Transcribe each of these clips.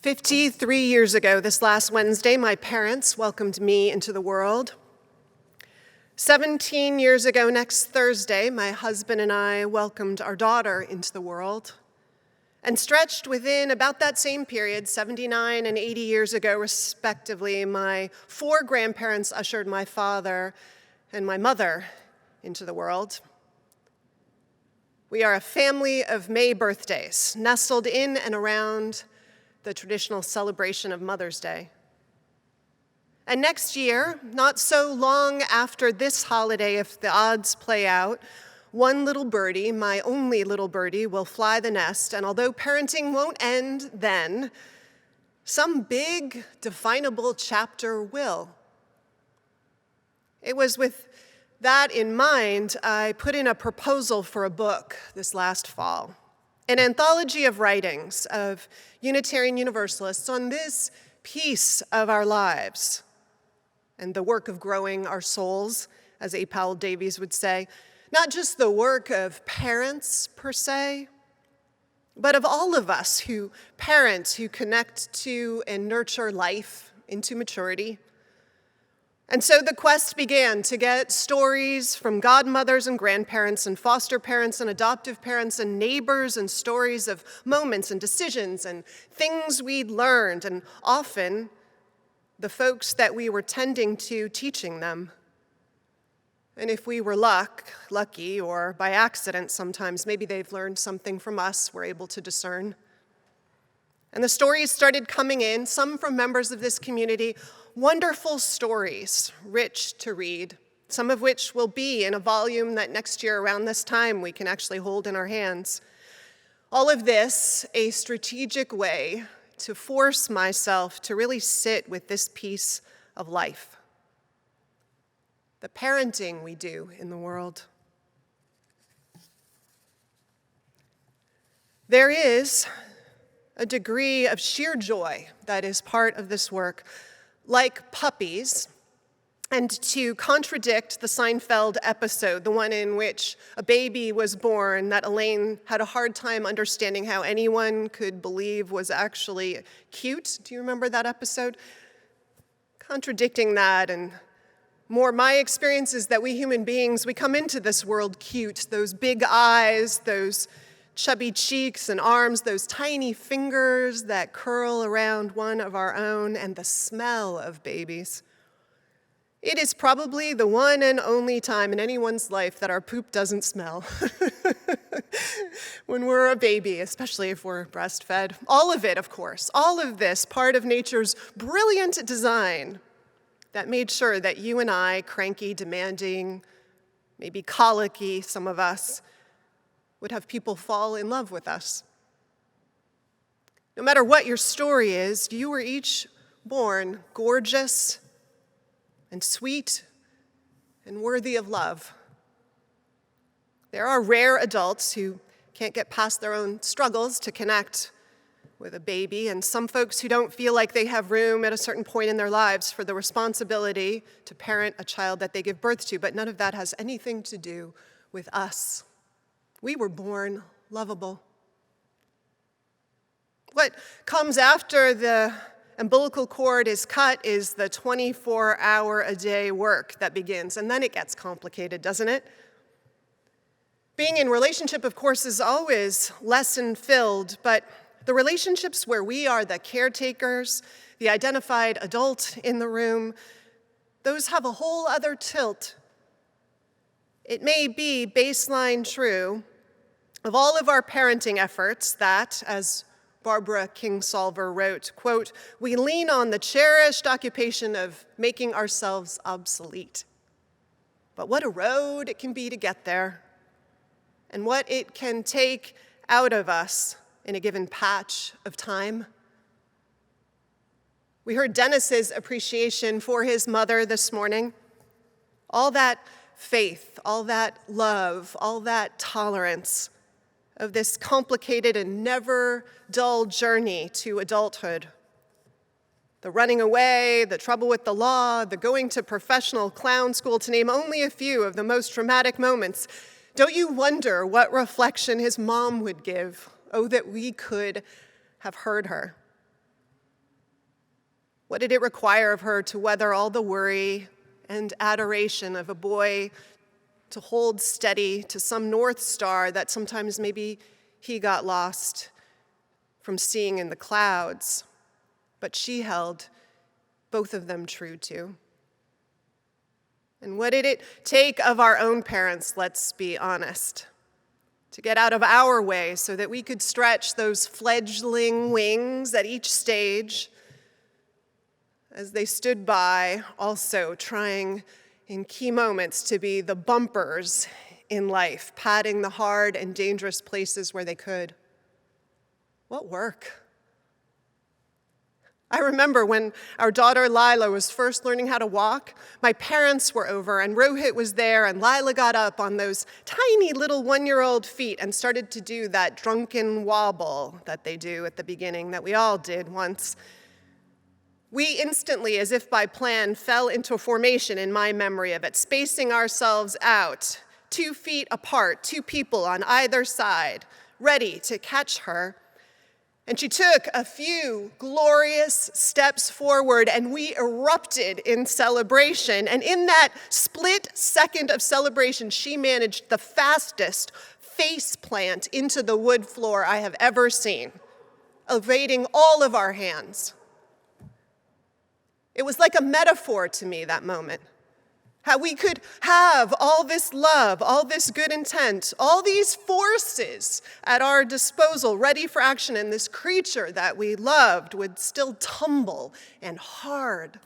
53 years ago, this last Wednesday, my parents welcomed me into the world. 17 years ago, next Thursday, my husband and I welcomed our daughter into the world. And stretched within about that same period, 79 and 80 years ago, respectively, my four grandparents ushered my father and my mother into the world. We are a family of May birthdays, nestled in and around the traditional celebration of Mother's Day. And next year, not so long after this holiday, if the odds play out, one little birdie, my only little birdie, will fly the nest, and although parenting won't end then, some big, definable chapter will. It was with that in mind, I put in a proposal for a book this last fall, an anthology of writings of Unitarian Universalists on this piece of our lives and the work of growing our souls, as A. Powell Davies would say, not just the work of parents per se, but of all of us who parent, who connect to and nurture life into maturity. And so the quest began to get stories from godmothers and grandparents and foster parents and adoptive parents and neighbors and stories of moments and decisions and things we'd learned, and often the folks that we were tending to teaching them. And if we were lucky, or by accident sometimes, maybe they've learned something from us we're able to discern. And the stories started coming in, some from members of this community, wonderful stories, rich to read, some of which will be in a volume that next year around this time we can actually hold in our hands. All of this, a strategic way to force myself to really sit with this piece of life, the parenting we do in the world. There is a degree of sheer joy that is part of this work, like puppies, and to contradict the Seinfeld episode, the one in which a baby was born that Elaine had a hard time understanding how anyone could believe was actually cute. Do you remember that episode? Contradicting that, and more my experience is that we human beings, we come into this world cute, those big eyes, those chubby cheeks and arms, those tiny fingers that curl around one of our own, and the smell of babies. It is probably the one and only time in anyone's life that our poop doesn't smell. When we're a baby, especially if we're breastfed. All of it, of course, all of this part of nature's brilliant design that made sure that you and I, cranky, demanding, maybe colicky, some of us, would have people fall in love with us. No matter what your story is, you were each born gorgeous and sweet and worthy of love. There are rare adults who can't get past their own struggles to connect with a baby, and some folks who don't feel like they have room at a certain point in their lives for the responsibility to parent a child that they give birth to, but none of that has anything to do with us. We were born lovable. What comes after the umbilical cord is cut is the 24-hour-a-day work that begins, and then it gets complicated, doesn't it? Being in relationship, of course, is always lesson-filled, but the relationships where we are the caretakers, the identified adult in the room, those have a whole other tilt. It may be baseline true of all of our parenting efforts that, as Barbara Kingsolver wrote, quote, "We lean on the cherished occupation of making ourselves obsolete. But what a road it can be to get there, and what it can take out of us in a given patch of time." We heard Dennis's appreciation for his mother this morning. All that faith, all that love, all that tolerance of this complicated and never dull journey to adulthood. The running away, the trouble with the law, the going to professional clown school, to name only a few of the most traumatic moments. Don't you wonder what reflection his mom would give? Oh, that we could have heard her. What did it require of her to weather all the worry and adoration of a boy, to hold steady to some North Star that sometimes maybe he got lost from seeing in the clouds, but she held both of them true to? And what did it take of our own parents, let's be honest, to get out of our way so that we could stretch those fledgling wings at each stage as they stood by, also trying in key moments to be the bumpers in life, padding the hard and dangerous places where they could? What work? I remember when our daughter Lila was first learning how to walk, my parents were over and Rohit was there, and Lila got up on those tiny little one-year-old feet and started to do that drunken wobble that they do at the beginning that we all did once. We instantly, as if by plan, fell into formation in my memory of it, spacing ourselves out, 2 feet apart, 2 people on either side, ready to catch her. And she took a few glorious steps forward, and we erupted in celebration. And in that split second of celebration, she managed the fastest face plant into the wood floor I have ever seen, evading all of our hands. It was like a metaphor to me, that moment. How we could have all this love, all this good intent, all these forces at our disposal, ready for action, and this creature that we loved would still tumble and hard.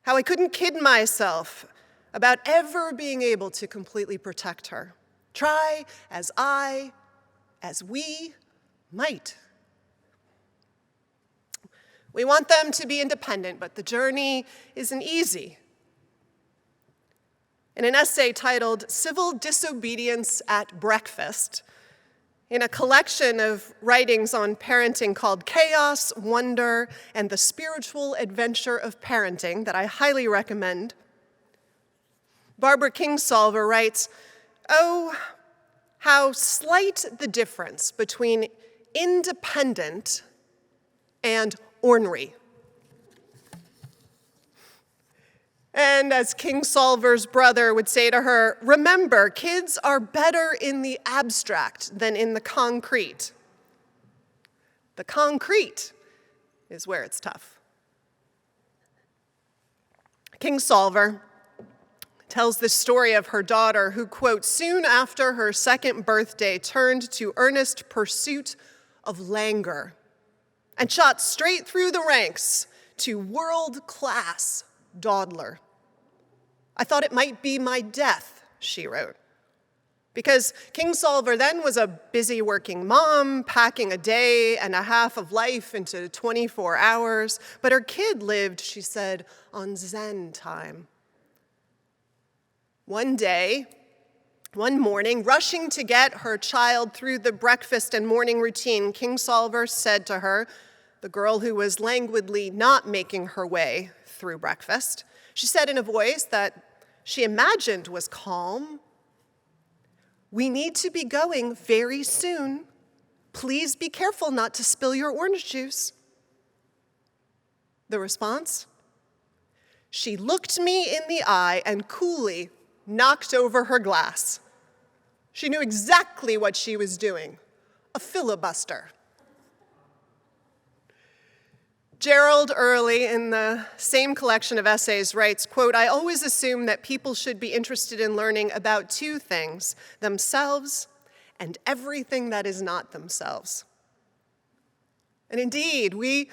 How I couldn't kid myself about ever being able to completely protect her. Try as we might. We want them to be independent, but the journey isn't easy. In an essay titled Civil Disobedience at Breakfast, in a collection of writings on parenting called Chaos, Wonder, and the Spiritual Adventure of Parenting that I highly recommend, Barbara Kingsolver writes, "Oh, how slight the difference between independent and ornery." And as Kingsolver's brother would say to her, remember, kids are better in the abstract than in the concrete. The concrete is where it's tough. Kingsolver tells the story of her daughter who, quote, soon after her 2nd birthday turned to earnest pursuit of languor and shot straight through the ranks to world-class dawdler. I thought it might be my death, she wrote. Because Kingsolver then was a busy working mom, packing a day and a half of life into 24 hours, but her kid lived, she said, on Zen time. One morning, rushing to get her child through the breakfast and morning routine, Kingsolver said to her, the girl who was languidly not making her way through breakfast, she said in a voice that she imagined was calm, "We need to be going very soon. Please be careful not to spill your orange juice." The response? She looked me in the eye and coolly knocked over her glass. She knew exactly what she was doing, a filibuster. Gerald Early, in the same collection of essays, writes, quote, I always assume that people should be interested in learning about 2 things, themselves and everything that is not themselves. And indeed, we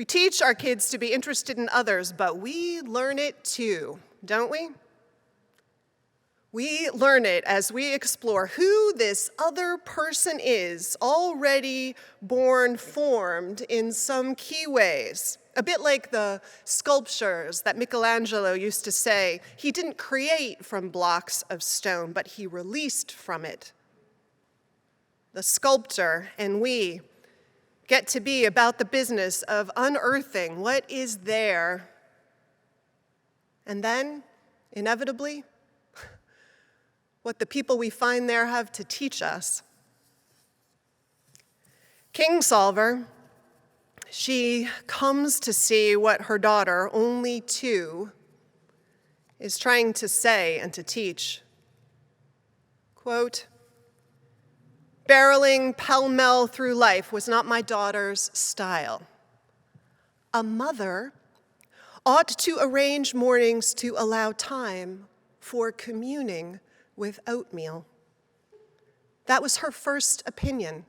teach our kids to be interested in others, but we learn it too, don't we? We learn it as we explore who this other person is, already born formed in some key ways. A bit like the sculptures that Michelangelo used to say, he didn't create from blocks of stone, but he released from it. The sculptor and we get to be about the business of unearthing what is there, and then, inevitably, what the people we find there have to teach us. Kingsolver She comes to see what her daughter, only 2, is trying to say and to teach. Quote, "Barreling pell-mell through life was not my daughter's style. A mother ought to arrange mornings to allow time for communing with oatmeal." That was her first opinion.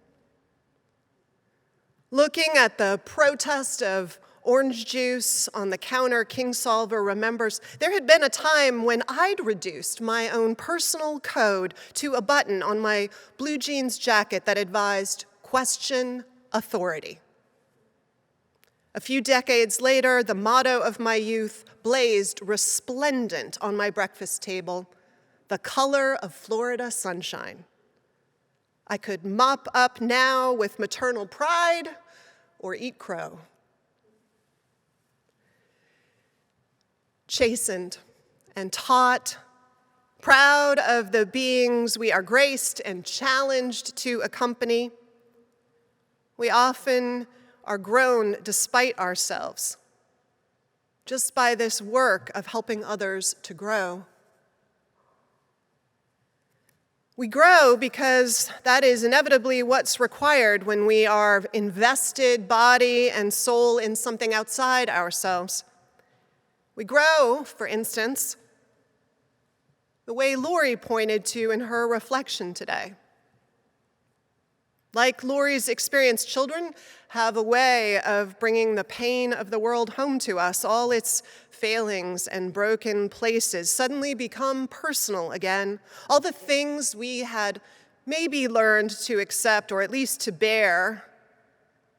Looking at the protest of orange juice on the counter, King Solver remembers there had been a time when I'd reduced my own personal code to a button on my blue jeans jacket that advised, "Question authority." A few decades later, the motto of my youth blazed resplendent on my breakfast table, "The color of Florida sunshine." I could mop up now with maternal pride or eat crow. Chastened and taught, proud of the beings we are graced and challenged to accompany, we often are grown despite ourselves, just by this work of helping others to grow. We grow because that is inevitably what's required when we are invested body and soul in something outside ourselves. We grow, for instance, the way Lori pointed to in her reflection today. Like Lori's experience, children have a way of bringing the pain of the world home to us. All its failings and broken places suddenly become personal again. All the things we had maybe learned to accept, or at least to bear,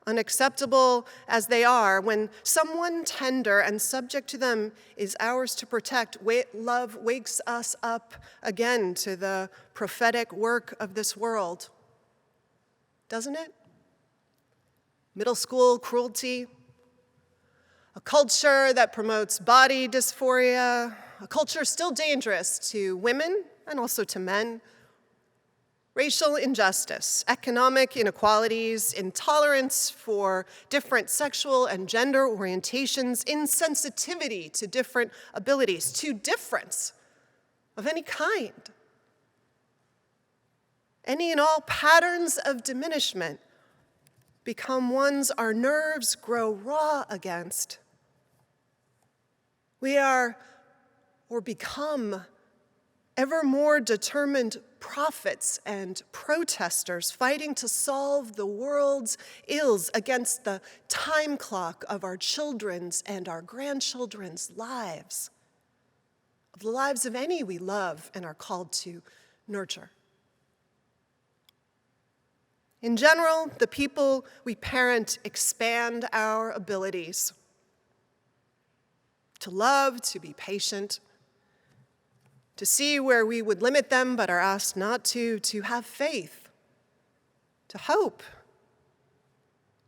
unacceptable as they are, when someone tender and subject to them is ours to protect, love wakes us up again to the prophetic work of this world. Doesn't it? Middle school cruelty, a culture that promotes body dysphoria, a culture still dangerous to women and also to men, racial injustice, economic inequalities, intolerance for different sexual and gender orientations, insensitivity to different abilities, to difference of any kind. Any and all patterns of diminishment become ones our nerves grow raw against. We are, or become, ever more determined prophets and protesters fighting to solve the world's ills against the time clock of our children's and our grandchildren's lives, of the lives of any we love and are called to nurture. In general, the people we parent expand our abilities to love, to be patient, to see where we would limit them but are asked not to have faith, to hope,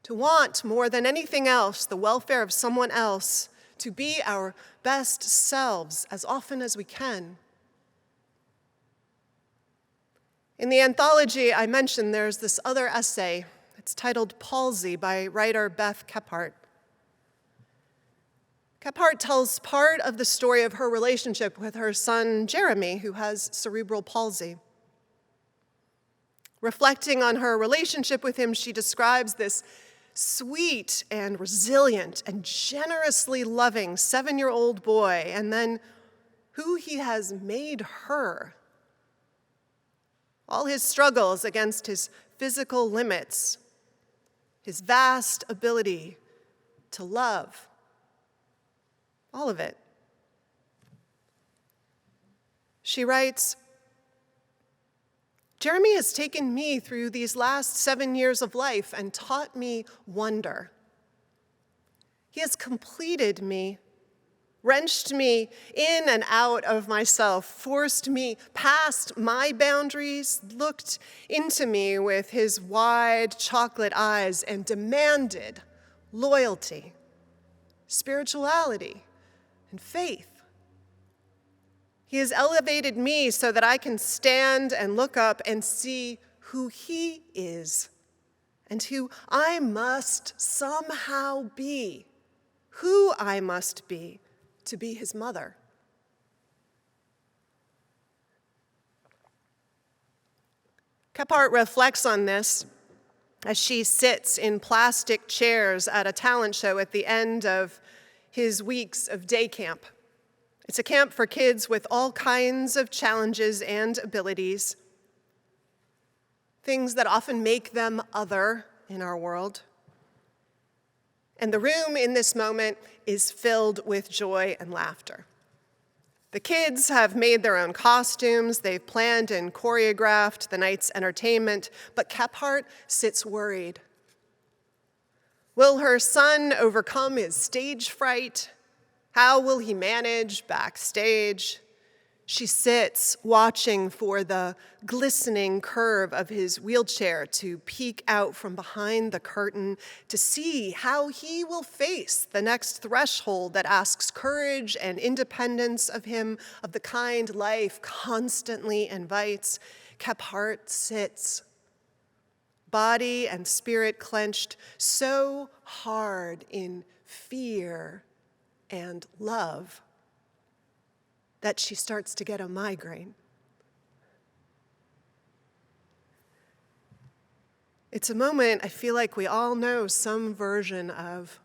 to want more than anything else the welfare of someone else, to be our best selves as often as we can. In the anthology I mentioned, there's this other essay. It's titled Palsy by writer Beth Kephart. Kephart tells part of the story of her relationship with her son Jeremy, who has cerebral palsy. Reflecting on her relationship with him, she describes this sweet and resilient and generously loving 7-year-old boy, and then who he has made her. All his struggles against his physical limits, his vast ability to love, all of it. She writes, "Jeremy has taken me through these last 7 years of life and taught me wonder. He has completed me, wrenched me in and out of myself, forced me past my boundaries, looked into me with his wide chocolate eyes and demanded loyalty, spirituality, and faith. He has elevated me so that I can stand and look up and see who he is and who I must somehow be, who I must be to be his mother. Kephart reflects on this as she sits in plastic chairs at a talent show at the end of his weeks of day camp. It's a camp for kids with all kinds of challenges and abilities, things that often make them other in our world. And the room in this moment is filled with joy and laughter. The kids have made their own costumes, they've planned and choreographed the night's entertainment, but Kephart sits worried. Will her son overcome his stage fright? How will he manage backstage? She sits watching for the glistening curve of his wheelchair to peek out from behind the curtain to see how he will face the next threshold that asks courage and independence of him, of the kind life constantly invites. Kephart sits, body and spirit clenched so hard in fear and love that she starts to get a migraine. It's a moment I feel like we all know some version of.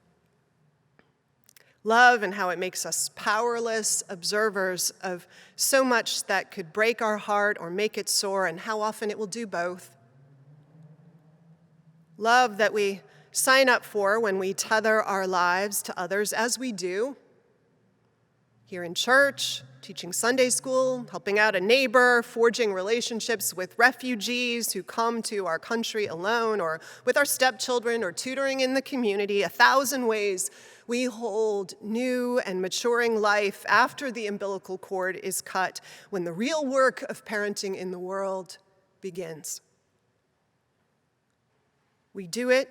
Love and how it makes us powerless observers of so much that could break our heart or make it soar, and how often it will do both. Love that we sign up for when we tether our lives to others, as we do here in church, teaching Sunday school, helping out a neighbor, forging relationships with refugees who come to our country alone, or with our stepchildren, or tutoring in the community. 1,000 ways we hold new and maturing life after the umbilical cord is cut, when the real work of parenting in the world begins. We do it,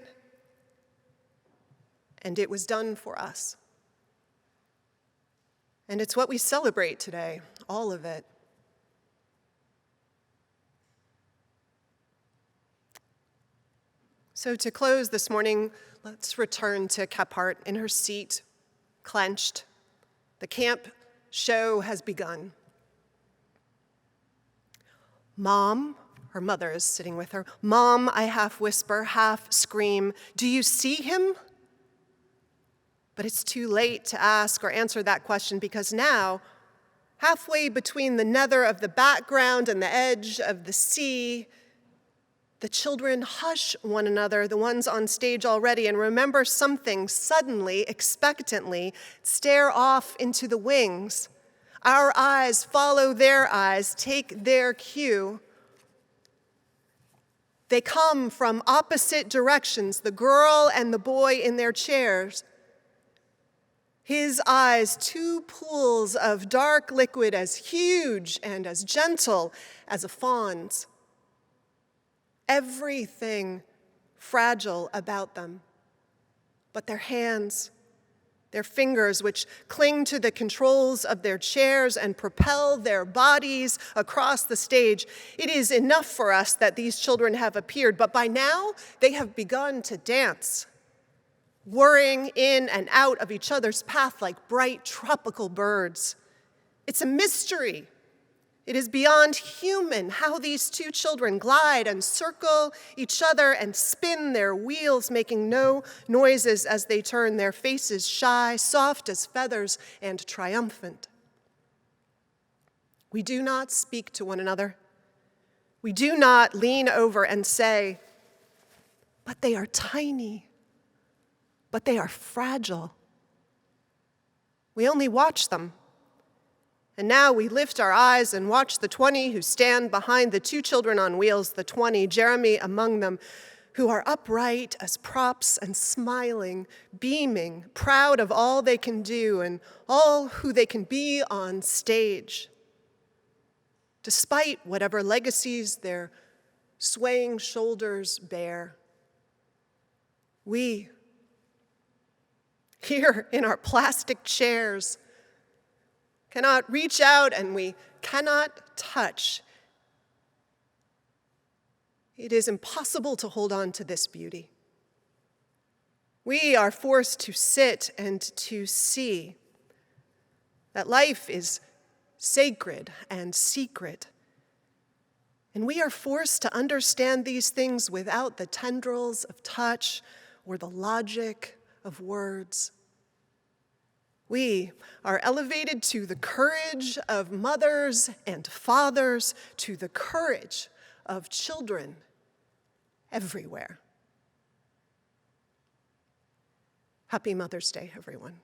and it was done for us. And it's what we celebrate today, all of it. So to close this morning, let's return to Kephart in her seat, clenched. The camp show has begun. Mom, her mother is sitting with her. Mom, I half whisper, half scream, do you see him? But it's too late to ask or answer that question, because now, halfway between the nether of the background and the edge of the sea, the children hush one another, the ones on stage already, and remember something suddenly, expectantly, stare off into the wings. Our eyes follow their eyes, take their cue. They come from opposite directions, the girl and the boy in their chairs. His eyes, two pools of dark liquid as huge and as gentle as a fawn's. Everything fragile about them, but their hands, their fingers, which cling to the controls of their chairs and propel their bodies across the stage. It is enough for us that these children have appeared, but by now they have begun to dance, whirring in and out of each other's path like bright tropical birds. It's a mystery. It is beyond human how these two children glide and circle each other and spin their wheels, making no noises as they turn, their faces shy, soft as feathers, and triumphant. We do not speak to one another. We do not lean over and say, but they are tiny. But they are fragile. We only watch them. And now we lift our eyes and watch the 20 who stand behind the two children on wheels, the 20, Jeremy among them, who are upright as props and smiling, beaming, proud of all they can do and all who they can be on stage. Despite whatever legacies their swaying shoulders bear, we, here in our plastic chairs, cannot reach out and we cannot touch. it is impossible to hold on to this beauty. We are forced to sit and to see that life is sacred and secret. And we are forced to understand these things without the tendrils of touch or the logic of words. We are elevated to the courage of mothers and fathers, to the courage of children everywhere. Happy Mother's Day, everyone.